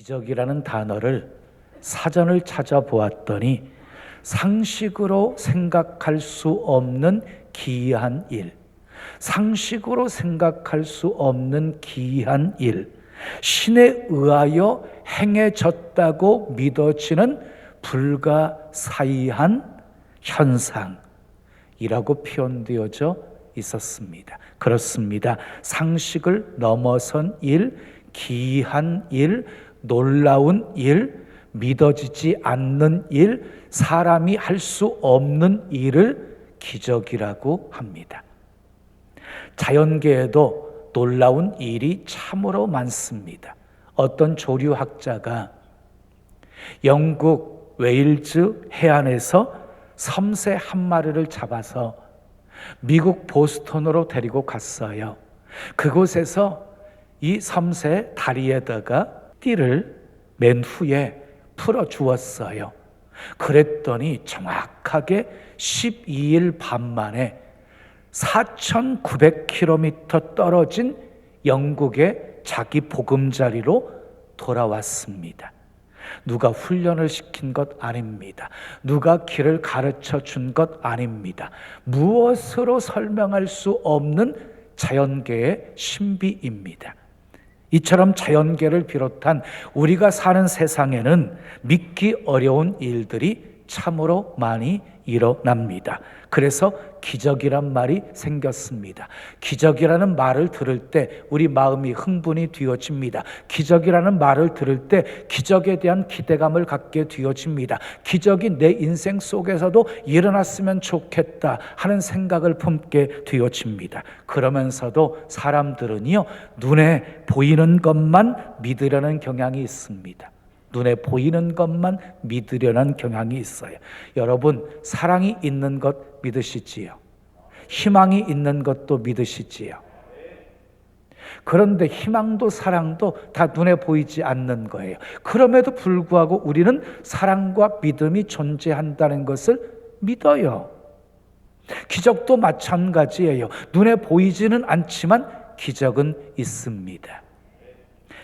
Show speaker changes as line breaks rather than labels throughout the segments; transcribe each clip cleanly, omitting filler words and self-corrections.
기적이라는 단어를 사전을 찾아보았더니 상식으로 생각할 수 없는 기이한 일, 상식으로 생각할 수 없는 기이한 일, 신에 의하여 행해졌다고 믿어지는 불가사의한 현상이라고 표현되어져 있었습니다. 그렇습니다. 상식을 넘어선 일, 기이한 일, 놀라운 일, 믿어지지 않는 일, 사람이 할 수 없는 일을 기적이라고 합니다. 자연계에도 놀라운 일이 참으로 많습니다. 어떤 조류학자가 영국 웨일즈 해안에서 섬새 한 마리를 잡아서 미국 보스턴으로 데리고 갔어요. 그곳에서 이 섬새 다리에다가 띠를 맨 후에 풀어 주었어요. 그랬더니 정확하게 12일 반 만에 4,900km 떨어진 영국의 자기 보금자리로 돌아왔습니다. 누가 훈련을 시킨 것 아닙니다. 누가 길을 가르쳐 준 것 아닙니다. 무엇으로 설명할 수 없는 자연계의 신비입니다. 이처럼 자연계를 비롯한 우리가 사는 세상에는 믿기 어려운 일들이 참으로 많이 일어납니다. 그래서 기적이란 말이 생겼습니다. 기적이라는 말을 들을 때 우리 마음이 흥분이 되어집니다. 기적이라는 말을 들을 때 기적에 대한 기대감을 갖게 되어집니다. 기적이 내 인생 속에서도 일어났으면 좋겠다 하는 생각을 품게 되어집니다. 그러면서도 사람들은요, 눈에 보이는 것만 믿으려는 경향이 있습니다. 눈에 보이는 것만 믿으려는 경향이 있어요. 여러분, 사랑이 있는 것 믿으시지요? 희망이 있는 것도 믿으시지요? 그런데 희망도 사랑도 다 눈에 보이지 않는 거예요. 그럼에도 불구하고 우리는 사랑과 믿음이 존재한다는 것을 믿어요. 기적도 마찬가지예요. 눈에 보이지는 않지만 기적은 있습니다.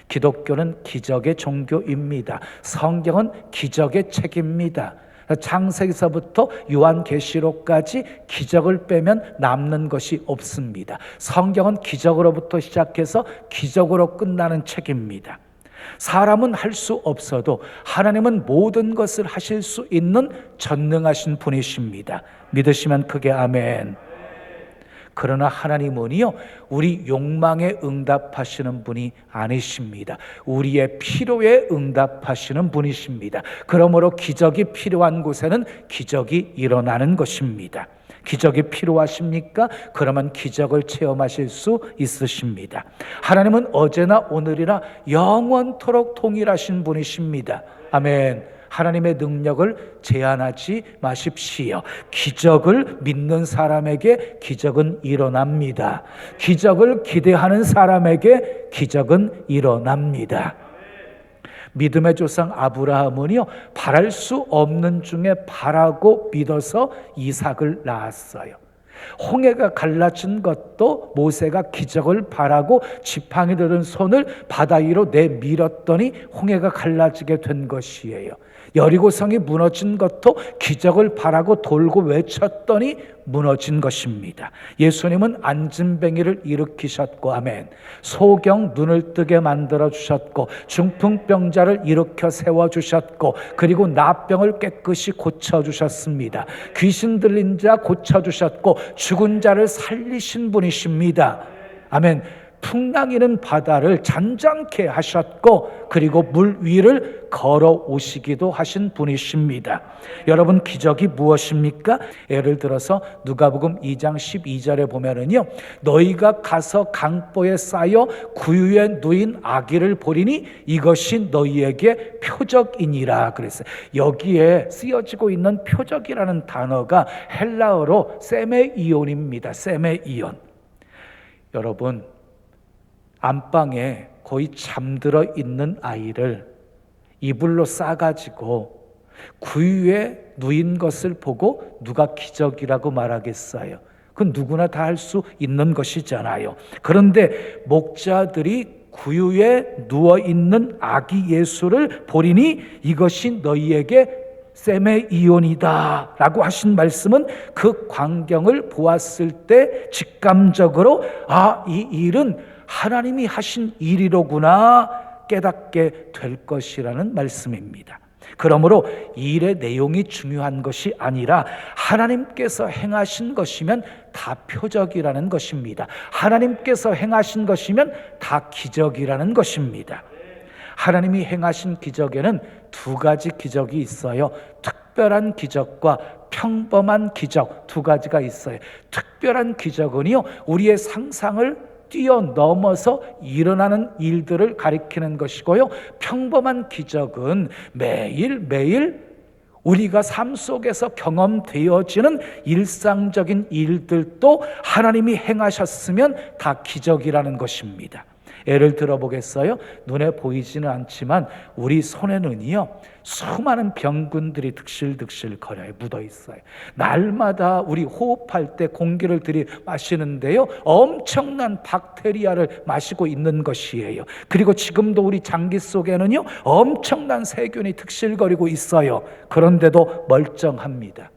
기독교는 기적의 종교입니다. 성경은 기적의 책입니다. 창세기서부터 요한계시록까지 기적을 빼면 남는 것이 없습니다. 성경은 기적으로부터 시작해서 기적으로 끝나는 책입니다. 사람은 할 수 없어도 하나님은 모든 것을 하실 수 있는 전능하신 분이십니다. 믿으시면 크게 아멘. 그러나 하나님은요, 우리 욕망에 응답하시는 분이 아니십니다. 우리의 필요에 응답하시는 분이십니다. 그러므로 기적이 필요한 곳에는 기적이 일어나는 것입니다. 기적이 필요하십니까? 그러면 기적을 체험하실 수 있으십니다. 하나님은 어제나 오늘이나 영원토록 동일하신 분이십니다. 아멘. 하나님의 능력을 제한하지 마십시오. 기적을 믿는 사람에게 기적은 일어납니다. 기적을 기대하는 사람에게 기적은 일어납니다. 믿음의 조상 아브라함은요, 바랄 수 없는 중에 바라고 믿어서 이삭을 낳았어요. 홍해가 갈라진 것도 모세가 기적을 바라고 지팡이 들은 손을 바다 위로 내밀었더니 홍해가 갈라지게 된 것이에요. 여리고성이 무너진 것도 기적을 바라고 돌고 외쳤더니 무너진 것입니다. 예수님은 안진뱅이를 일으키셨고, 아멘. 소경 눈을 뜨게 만들어 주셨고, 중풍병자를 일으켜 세워 주셨고, 그리고 나병을 깨끗이 고쳐 주셨습니다. 귀신 들린 자 고쳐 주셨고, 죽은 자를 살리신 분이십니다. 아멘. 풍랑이는 바다를 잔잔케 하셨고, 그리고 물 위를 걸어오시기도 하신 분이십니다. 여러분, 기적이 무엇입니까? 예를 들어서 누가복음 2장 12절에 보면은요, 너희가 가서 강보에 쌓여 구유에 누인 아기를 보리니 이것이 너희에게 표적이니라 그랬어요. 여기에 쓰여지고 있는 표적이라는 단어가 헬라어로 세메이온입니다. 세메이온. 여러분, 안방에 거의 잠들어 있는 아이를 이불로 싸가지고 구유에 누인 것을 보고 누가 기적이라고 말하겠어요? 그건 누구나 다 할 수 있는 것이잖아요. 그런데 목자들이 구유에 누워있는 아기 예수를 보리니 이것이 너희에게 세메이온이다 라고 하신 말씀은 그 광경을 보았을 때 직감적으로 이 일은 하나님이 하신 일이로구나 깨닫게 될 것이라는 말씀입니다. 그러므로 이 일의 내용이 중요한 것이 아니라 하나님께서 행하신 것이면 다 표적이라는 것입니다. 하나님께서 행하신 것이면 다 기적이라는 것입니다. 하나님이 행하신 기적에는 두 가지 기적이 있어요. 특별한 기적과 평범한 기적 두 가지가 있어요. 특별한 기적은요, 우리의 상상을 뛰어넘어서 일어나는 일들을 가리키는 것이고요, 평범한 기적은 매일매일 우리가 삶 속에서 경험되어지는 일상적인 일들도 하나님이 행하셨으면 다 기적이라는 것입니다. 예를 들어보겠어요? 눈에 보이지는 않지만 우리 손에는요, 수많은 병균들이 득실득실 거려요. 묻어 있어요. 날마다 우리 호흡할 때 공기를 들이마시는데요, 엄청난 박테리아를 마시고 있는 것이에요. 그리고 지금도 우리 장기 속에는요, 엄청난 세균이 득실거리고 있어요. 그런데도 멀쩡합니다.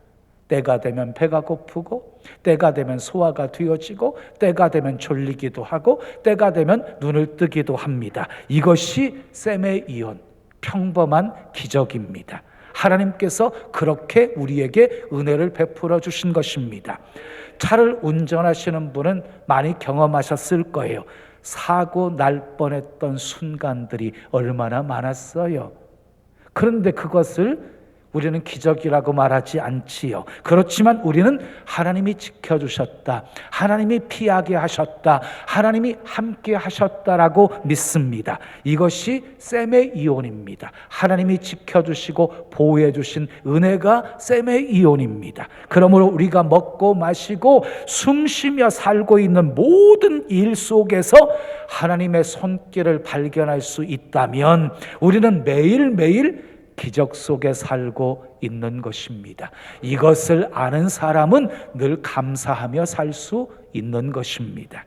때가 되면 배가 고프고, 때가 되면 소화가 되어지고, 때가 되면 졸리기도 하고, 때가 되면 눈을 뜨기도 합니다. 이것이 세메이온, 평범한 기적입니다. 하나님께서 그렇게 우리에게 은혜를 베풀어 주신 것입니다. 차를 운전하시는 분은 많이 경험하셨을 거예요. 사고 날 뻔했던 순간들이 얼마나 많았어요. 그런데 그것을 우리는 기적이라고 말하지 않지요. 그렇지만 우리는 하나님이 지켜주셨다, 하나님이 피하게 하셨다, 하나님이 함께 하셨다라고 믿습니다. 이것이 세메이온입니다. 하나님이 지켜주시고 보호해 주신 은혜가 세메이온입니다. 그러므로 우리가 먹고 마시고 숨쉬며 살고 있는 모든 일 속에서 하나님의 손길을 발견할 수 있다면 우리는 매일매일 기적 속에 살고 있는 것입니다. 이것을 아는 사람은 늘 감사하며 살 수 있는 것입니다.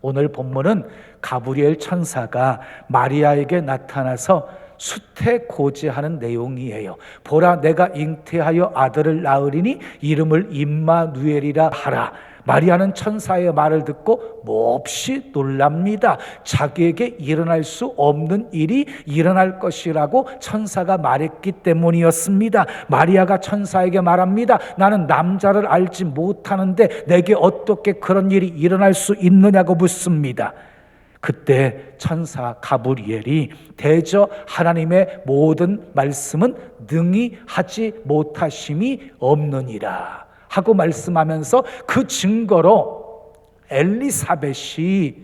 오늘 본문은 가브리엘 천사가 마리아에게 나타나서 수태고지하는 내용이에요. 보라, 내가 잉태하여 아들을 낳으리니 이름을 임마누엘이라 하라. 마리아는 천사의 말을 듣고 몹시 놀랍니다. 자기에게 일어날 수 없는 일이 일어날 것이라고 천사가 말했기 때문이었습니다. 마리아가 천사에게 말합니다. 나는 남자를 알지 못하는데 내게 어떻게 그런 일이 일어날 수 있느냐고 묻습니다. 그때 천사 가브리엘이 대저 하나님의 모든 말씀은 능히 하지 못하심이 없느니라 하고 말씀하면서 그 증거로 엘리사벳이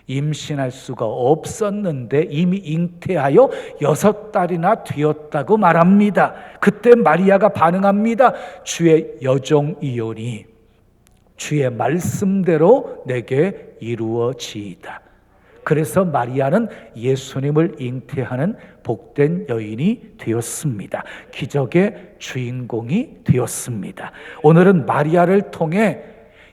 임신할 수가 없었는데 이미 잉태하여 6달이나 되었다고 말합니다. 그때 마리아가 반응합니다. 주의 여종이오니 주의 말씀대로 내게 이루어지이다. 그래서 마리아는 예수님을 잉태하는 복된 여인이 되었습니다. 기적의 주인공이 되었습니다. 오늘은 마리아를 통해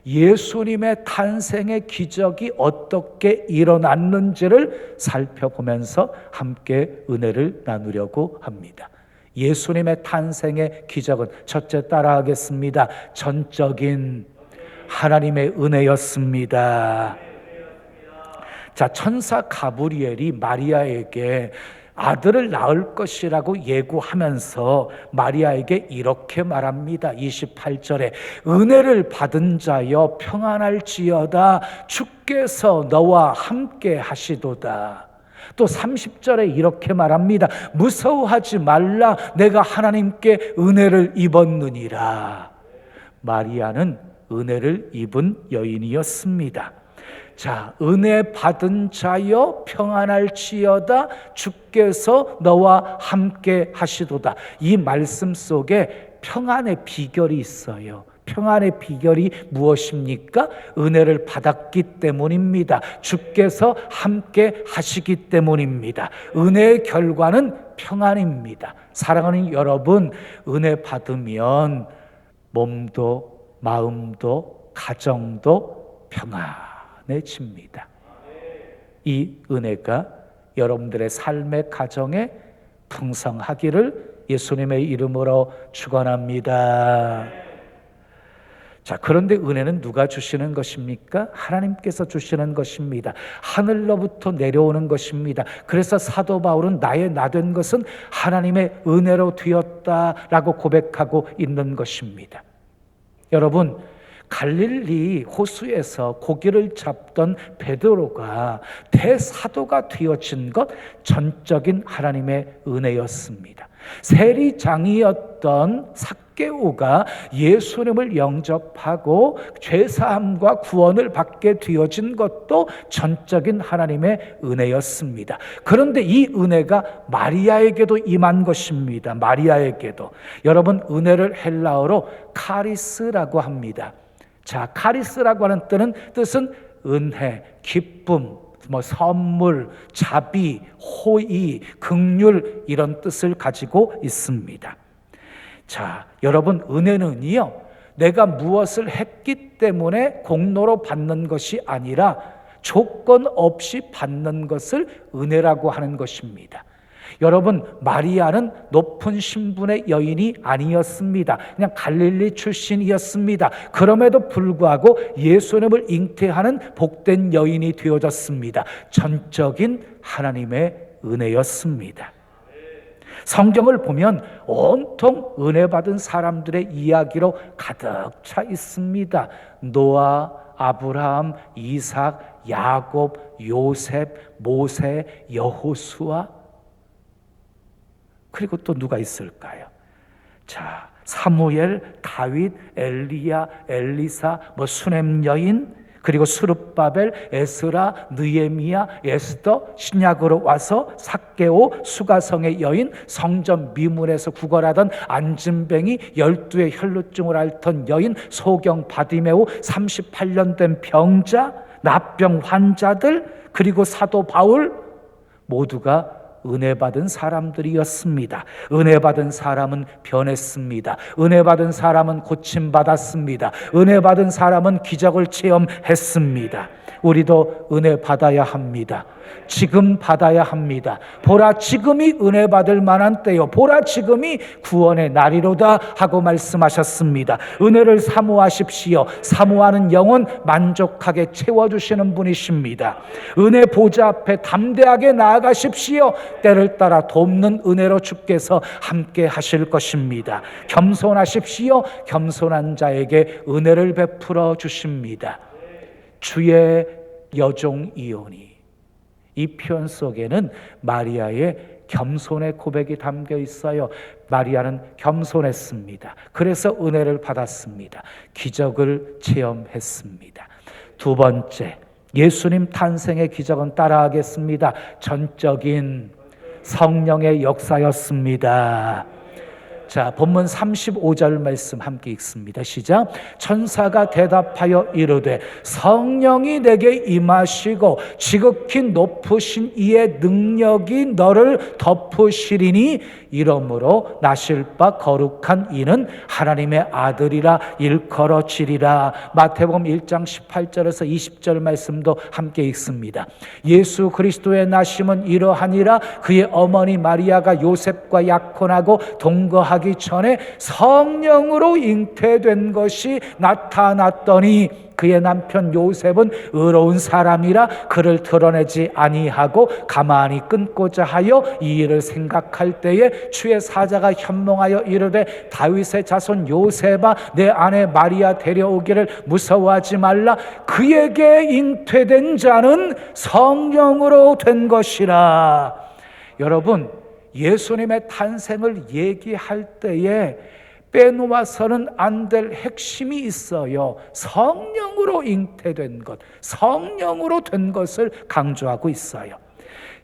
예수님의 탄생의 기적이 어떻게 일어났는지를 살펴보면서 함께 은혜를 나누려고 합니다. 예수님의 탄생의 기적은 첫째 따라하겠습니다. 전적인 하나님의 은혜였습니다. 자, 천사 가브리엘이 마리아에게 아들을 낳을 것이라고 예고하면서 마리아에게 이렇게 말합니다. 28절에 은혜를 받은 자여 평안할지어다 주께서 너와 함께 하시도다. 또 30절에 이렇게 말합니다. 무서워하지 말라 내가 하나님께 은혜를 입었느니라. 마리아는 은혜를 입은 여인이었습니다. 자, 은혜 받은 자여 평안할지어다 주께서 너와 함께 하시도다. 이 말씀 속에 평안의 비결이 있어요. 평안의 비결이 무엇입니까? 은혜를 받았기 때문입니다. 주께서 함께 하시기 때문입니다. 은혜의 결과는 평안입니다. 사랑하는 여러분, 은혜 받으면 몸도 마음도 가정도 평안해집니다. 이 은혜가 여러분들의 삶의 가정에 풍성하기를 예수님의 이름으로 축원합니다. 자, 그런데 은혜는 누가 주시는 것입니까? 하나님께서 주시는 것입니다. 하늘로부터 내려오는 것입니다. 그래서 사도 바울은 나의 나 된 것은 하나님의 은혜로 되었다라고 고백하고 있는 것입니다. 여러분, 갈릴리 호수에서 고기를 잡던 베드로가 대사도가 되어진 것 전적인 하나님의 은혜였습니다. 세리장이었던 삭개오가 예수님을 영접하고 죄사함과 구원을 받게 되어진 것도 전적인 하나님의 은혜였습니다. 그런데 이 은혜가 마리아에게도 임한 것입니다. 마리아에게도. 여러분, 은혜를 헬라어로 카리스라고 합니다. 자, 카리스라고 하는 뜻은 은혜, 기쁨, 선물, 자비, 호의, 긍휼 이런 뜻을 가지고 있습니다. 자, 여러분, 은혜는요, 내가 무엇을 했기 때문에 공로로 받는 것이 아니라 조건 없이 받는 것을 은혜라고 하는 것입니다. 여러분, 마리아는 높은 신분의 여인이 아니었습니다. 그냥 갈릴리 출신이었습니다. 그럼에도 불구하고 예수님을 잉태하는 복된 여인이 되어졌습니다. 전적인 하나님의 은혜였습니다. 성경을 보면 온통 은혜 받은 사람들의 이야기로 가득 차 있습니다. 노아, 아브라함, 이삭, 야곱, 요셉, 모세, 여호수아, 그리고 또 누가 있을까요? 자, 사무엘, 다윗, 엘리야, 엘리사, 수넴 여인, 그리고 스룹바벨, 에스라, 느헤미야, 에스더, 신약으로 와서 삭개오, 수가성의 여인, 성전 미문에서 구걸하던 안진뱅이, 12의 혈루증을 앓던 여인, 소경 바디메오, 38년 된 병자, 납병 환자들, 그리고 사도 바울, 모두가 은혜 받은 사람들이었습니다. 은혜 받은 사람은 변했습니다. 은혜 받은 사람은 고침받았습니다. 은혜 받은 사람은 기적을 체험했습니다. 우리도 은혜 받아야 합니다. 지금 받아야 합니다. 보라, 지금이 은혜 받을 만한 때요, 보라, 지금이 구원의 날이로다 하고 말씀하셨습니다. 은혜를 사모하십시오. 사모하는 영혼 만족하게 채워주시는 분이십니다. 은혜 보좌 앞에 담대하게 나아가십시오. 때를 따라 돕는 은혜로 주께서 함께 하실 것입니다. 겸손하십시오. 겸손한 자에게 은혜를 베풀어 주십니다. 주의 여종 이온이, 이 표현 속에는 마리아의 겸손의 고백이 담겨 있어요. 마리아는 겸손했습니다. 그래서 은혜를 받았습니다. 기적을 체험했습니다. 두 번째, 예수님 탄생의 기적은 따라하겠습니다. 전적인 성령의 역사였습니다. 자, 본문 35절 말씀 함께 읽습니다. 시작. 천사가 대답하여 이르되 성령이 내게 임하시고 지극히 높으신 이의 능력이 너를 덮으시리니 이러므로 나실 바 거룩한 이는 하나님의 아들이라 일컬어지리라. 마태복음 1장 18절에서 20절 말씀도 함께 읽습니다. 예수 그리스도의 나심은 이러하니라. 그의 어머니 마리아가 요셉과 약혼하고 동거하기 전에 성령으로 잉태된 것이 나타났더니 그의 남편 요셉은 의로운 사람이라 그를 드러내지 아니하고 가만히 끊고자 하여 이 일을 생각할 때에 주의 사자가 현몽하여 이르되 다윗의 자손 요셉아, 내 아내 마리아 데려오기를 무서워하지 말라. 그에게 잉태된 자는 성령으로 된 것이라. 여러분, 예수님의 탄생을 얘기할 때에 빼놓아서는 안 될 핵심이 있어요. 성령으로 잉태된 것, 성령으로 된 것을 강조하고 있어요.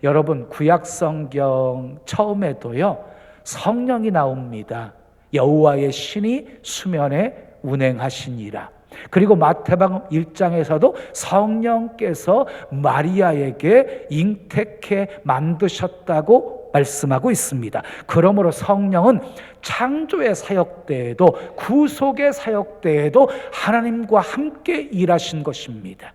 여러분, 구약 성경 처음에도요, 성령이 나옵니다. 여호와의 신이 수면에 운행하시니라. 그리고 마태복음 1장에서도 성령께서 마리아에게 잉태케 만드셨다고 말씀하고 있습니다. 그러므로 성령은 창조의 사역 때에도 구속의 사역 때에도 하나님과 함께 일하신 것입니다.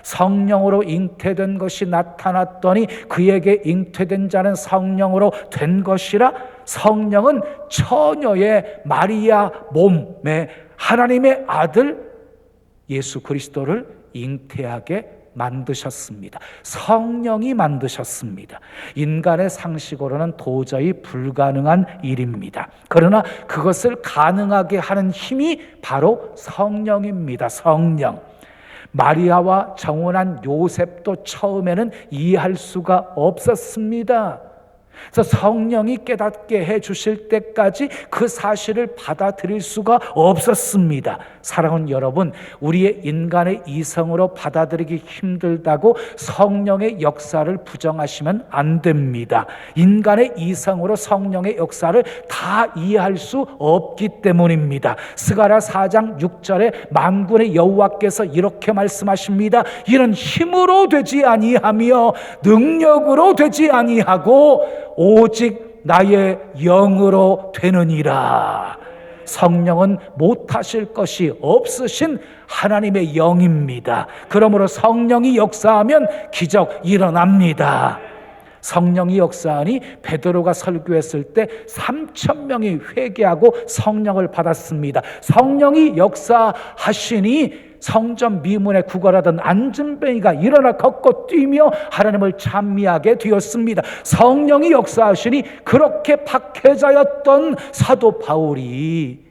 성령으로 잉태된 것이 나타났더니 그에게 잉태된 자는 성령으로 된 것이라. 성령은 처녀의 마리아 몸에 하나님의 아들 예수 그리스도를 잉태하게 만드셨습니다. 성령이 만드셨습니다. 인간의 상식으로는 도저히 불가능한 일입니다. 그러나 그것을 가능하게 하는 힘이 바로 성령입니다. 성령. 마리아와 정혼한 요셉도 처음에는 이해할 수가 없었습니다. 그래서 성령이 깨닫게 해주실 때까지 그 사실을 받아들일 수가 없었습니다. 사랑하는 여러분, 우리의 인간의 이성으로 받아들이기 힘들다고 성령의 역사를 부정하시면 안 됩니다. 인간의 이성으로 성령의 역사를 다 이해할 수 없기 때문입니다. 스가랴 4장 6절에 만군의 여호와께서 이렇게 말씀하십니다. 이는 힘으로 되지 아니하며 능력으로 되지 아니하고 오직 나의 영으로 되느니라. 성령은 못하실 것이 없으신 하나님의 영입니다. 그러므로 성령이 역사하면 기적 일어납니다. 성령이 역사하니 베드로가 설교했을 때 3,000명이 회개하고 성령을 받았습니다. 성령이 역사하시니 성전 미문에 구걸하던 안진뱅이가 일어나 걷고 뛰며 하나님을 찬미하게 되었습니다. 성령이 역사하시니 그렇게 박해자였던 사도 바울이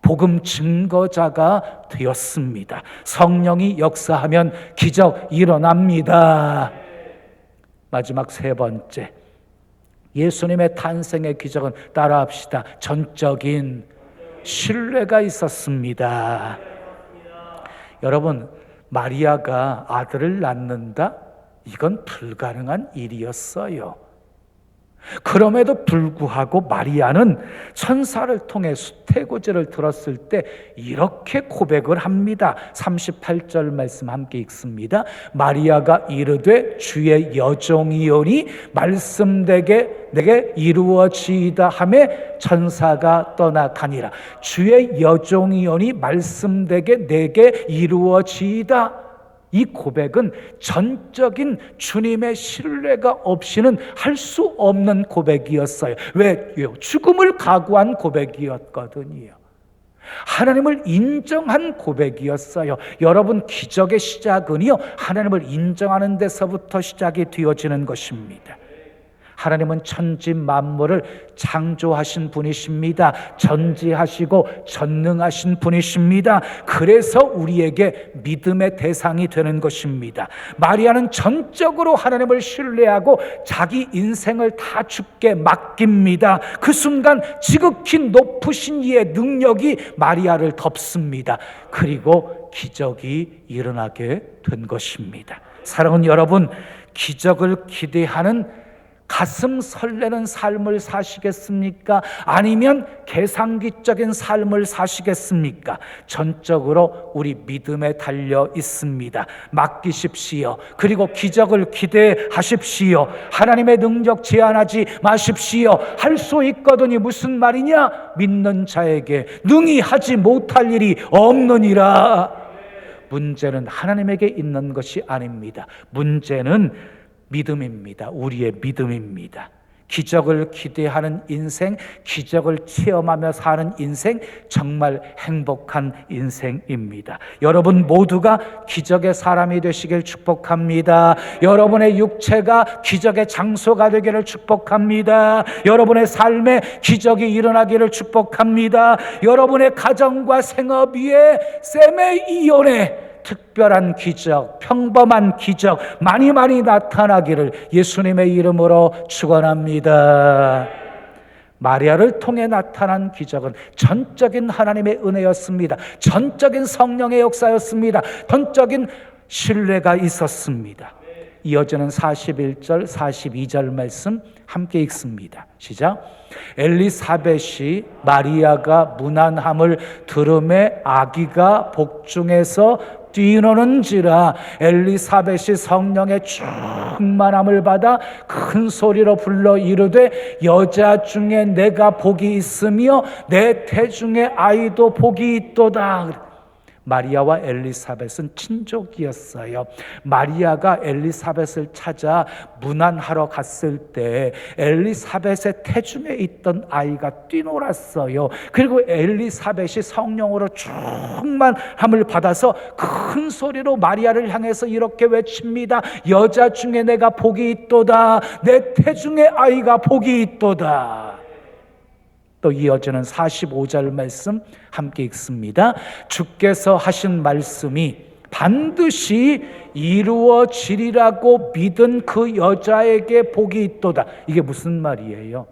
복음 증거자가 되었습니다. 성령이 역사하면 기적 일어납니다. 마지막 세 번째, 예수님의 탄생의 기적은 따라합시다. 전적인 신뢰가 있었습니다. 여러분, 마리아가 아들을 낳는다? 이건 불가능한 일이었어요. 그럼에도 불구하고 마리아는 천사를 통해 수태고지를 들었을 때 이렇게 고백을 합니다. 38절 말씀 함께 읽습니다. 마리아가 이르되 주의 여종이오니 말씀되게 내게 이루어지이다 하매 천사가 떠나가니라. 주의 여종이오니 말씀되게 내게 이루어지이다. 이 고백은 전적인 주님의 신뢰가 없이는 할 수 없는 고백이었어요. 왜요? 죽음을 각오한 고백이었거든요. 하나님을 인정한 고백이었어요. 여러분, 기적의 시작은요, 하나님을 인정하는 데서부터 시작이 되어지는 것입니다. 하나님은 천지 만물을 창조하신 분이십니다. 전지하시고 전능하신 분이십니다. 그래서 우리에게 믿음의 대상이 되는 것입니다. 마리아는 전적으로 하나님을 신뢰하고 자기 인생을 다 주께 맡깁니다. 그 순간 지극히 높으신 이의 능력이 마리아를 덮습니다. 그리고 기적이 일어나게 된 것입니다. 사랑하는 여러분, 기적을 기대하는 가슴 설레는 삶을 사시겠습니까? 아니면 계산기적인 삶을 사시겠습니까? 전적으로 우리 믿음에 달려 있습니다. 맡기십시오. 그리고 기적을 기대하십시오. 하나님의 능력 제한하지 마십시오. 할 수 있거든요. 무슨 말이냐? 믿는 자에게 능히 하지 못할 일이 없느니라. 문제는 하나님에게 있는 것이 아닙니다. 문제는 믿음입니다. 우리의 믿음입니다. 기적을 기대하는 인생, 기적을 체험하며 사는 인생, 정말 행복한 인생입니다. 여러분 모두가 기적의 사람이 되시길 축복합니다. 여러분의 육체가 기적의 장소가 되기를 축복합니다. 여러분의 삶에 기적이 일어나기를 축복합니다. 여러분의 가정과 생업 위에 셈의 이혼에 특별한 기적, 평범한 기적 많이 나타나기를 예수님의 이름으로 축원합니다. 마리아를 통해 나타난 기적은 전적인 하나님의 은혜였습니다. 전적인 성령의 역사였습니다. 전적인 신뢰가 있었습니다. 이어지는 41절, 42절 말씀 함께 읽습니다. 시작. 엘리사벳이 마리아가 문안함을 들음에 아기가 복중에서 뛰노는지라. 엘리사벳이 성령의 충만함을 받아 큰 소리로 불러 이르되 여자 중에 내가 복이 있으며 내 태중에 아이도 복이 있도다. 마리아와 엘리사벳은 친족이었어요. 마리아가 엘리사벳을 찾아 문안하러 갔을 때 엘리사벳의 태중에 있던 아이가 뛰놀았어요. 그리고 엘리사벳이 성령으로 충만함을 받아서 큰 소리로 마리아를 향해서 이렇게 외칩니다. 여자 중에 내가 복이 있도다. 내 태중에 아이가 복이 있도다. 또 이어지는 45절 말씀 함께 읽습니다. 주께서 하신 말씀이 반드시 이루어지리라고 믿은 그 여자에게 복이 있도다. 이게 무슨 말이에요?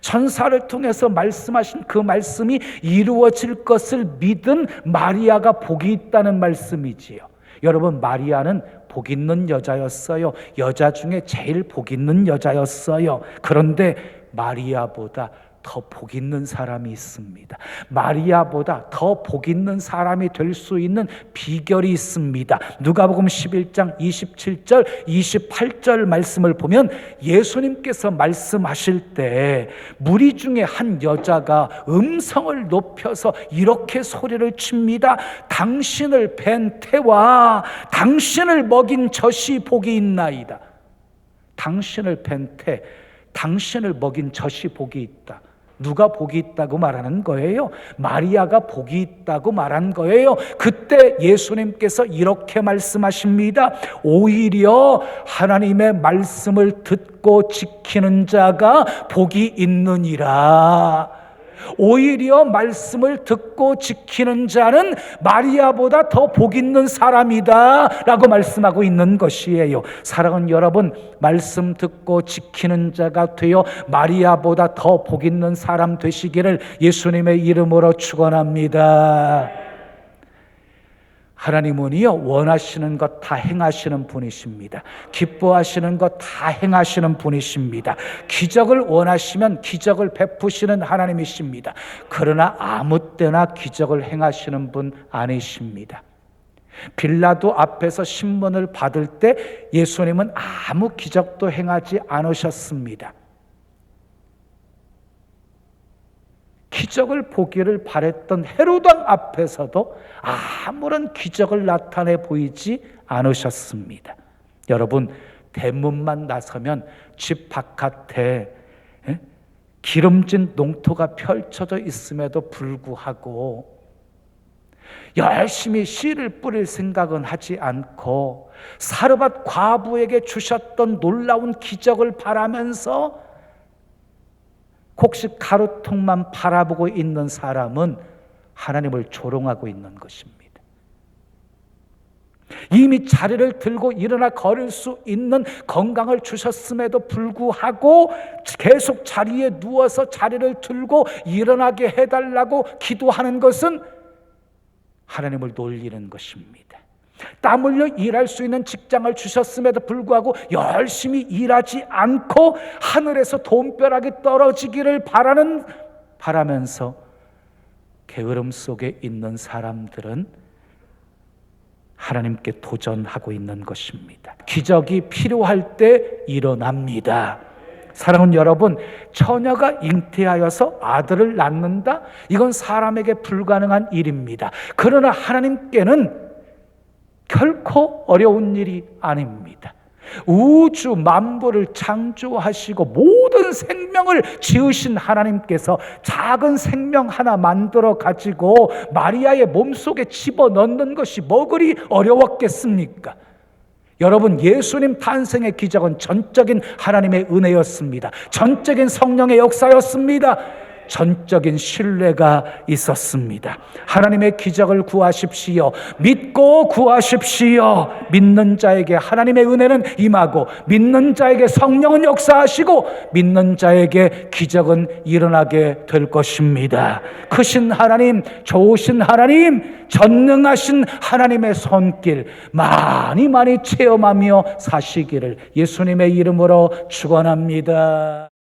천사를 통해서 말씀하신 그 말씀이 이루어질 것을 믿은 마리아가 복이 있다는 말씀이지요. 여러분, 마리아는 복 있는 여자였어요. 여자 중에 제일 복 있는 여자였어요. 그런데 마리아보다 더 복 있는 사람이 있습니다. 마리아보다 더 복 있는 사람이 될 수 있는 비결이 있습니다. 누가복음 11장 27절 28절 말씀을 보면 예수님께서 말씀하실 때 무리 중에 한 여자가 음성을 높여서 이렇게 소리를 칩니다. 당신을 뵌 태와 당신을 먹인 젖이 복이 있나이다. 당신을 뵌 태, 당신을 먹인 젖이 복이 있다. 누가 복이 있다고 말하는 거예요? 마리아가 복이 있다고 말한 거예요. 그때 예수님께서 이렇게 말씀하십니다. 오히려 하나님의 말씀을 듣고 지키는 자가 복이 있느니라. 오히려 말씀을 듣고 지키는 자는 마리아보다 더 복 있는 사람이다 라고 말씀하고 있는 것이에요. 사랑하는 여러분, 말씀 듣고 지키는 자가 되어 마리아보다 더 복 있는 사람 되시기를 예수님의 이름으로 축원합니다. 하나님은요, 원하시는 것 다 행하시는 분이십니다. 기뻐하시는 것 다 행하시는 분이십니다. 기적을 원하시면 기적을 베푸시는 하나님이십니다. 그러나 아무 때나 기적을 행하시는 분 아니십니다. 빌라도 앞에서 신문을 받을 때 예수님은 아무 기적도 행하지 않으셨습니다. 기적을 보기를 바랬던 헤로당 앞에서도 아무런 기적을 나타내 보이지 않으셨습니다. 여러분, 대문만 나서면 집 바깥에 기름진 농토가 펼쳐져 있음에도 불구하고 열심히 씨를 뿌릴 생각은 하지 않고 사르밧 과부에게 주셨던 놀라운 기적을 바라면서 곡식 가루통만 바라보고 있는 사람은 하나님을 조롱하고 있는 것입니다. 이미 자리를 들고 일어나 걸을 수 있는 건강을 주셨음에도 불구하고 계속 자리에 누워서 자리를 들고 일어나게 해달라고 기도하는 것은 하나님을 놀리는 것입니다. 땀 흘려 일할 수 있는 직장을 주셨음에도 불구하고 열심히 일하지 않고 하늘에서 돈벼락이 떨어지기를 바라면서 게으름 속에 있는 사람들은 하나님께 도전하고 있는 것입니다. 기적이 필요할 때 일어납니다. 사랑하는 여러분, 처녀가 잉태하여서 아들을 낳는다? 이건 사람에게 불가능한 일입니다. 그러나 하나님께는 결코 어려운 일이 아닙니다. 우주 만물을 창조하시고 모든 생명을 지으신 하나님께서 작은 생명 하나 만들어 가지고 마리아의 몸속에 집어넣는 것이 뭐 그리 어려웠겠습니까? 여러분, 예수님 탄생의 기적은 전적인 하나님의 은혜였습니다. 전적인 성령의 역사였습니다. 전적인 신뢰가 있었습니다. 하나님의 기적을 구하십시오. 믿고 구하십시오. 믿는 자에게 하나님의 은혜는 임하고 믿는 자에게 성령은 역사하시고 믿는 자에게 기적은 일어나게 될 것입니다. 크신 하나님, 좋으신 하나님, 전능하신 하나님의 손길 많이 체험하며 사시기를 예수님의 이름으로 축원합니다.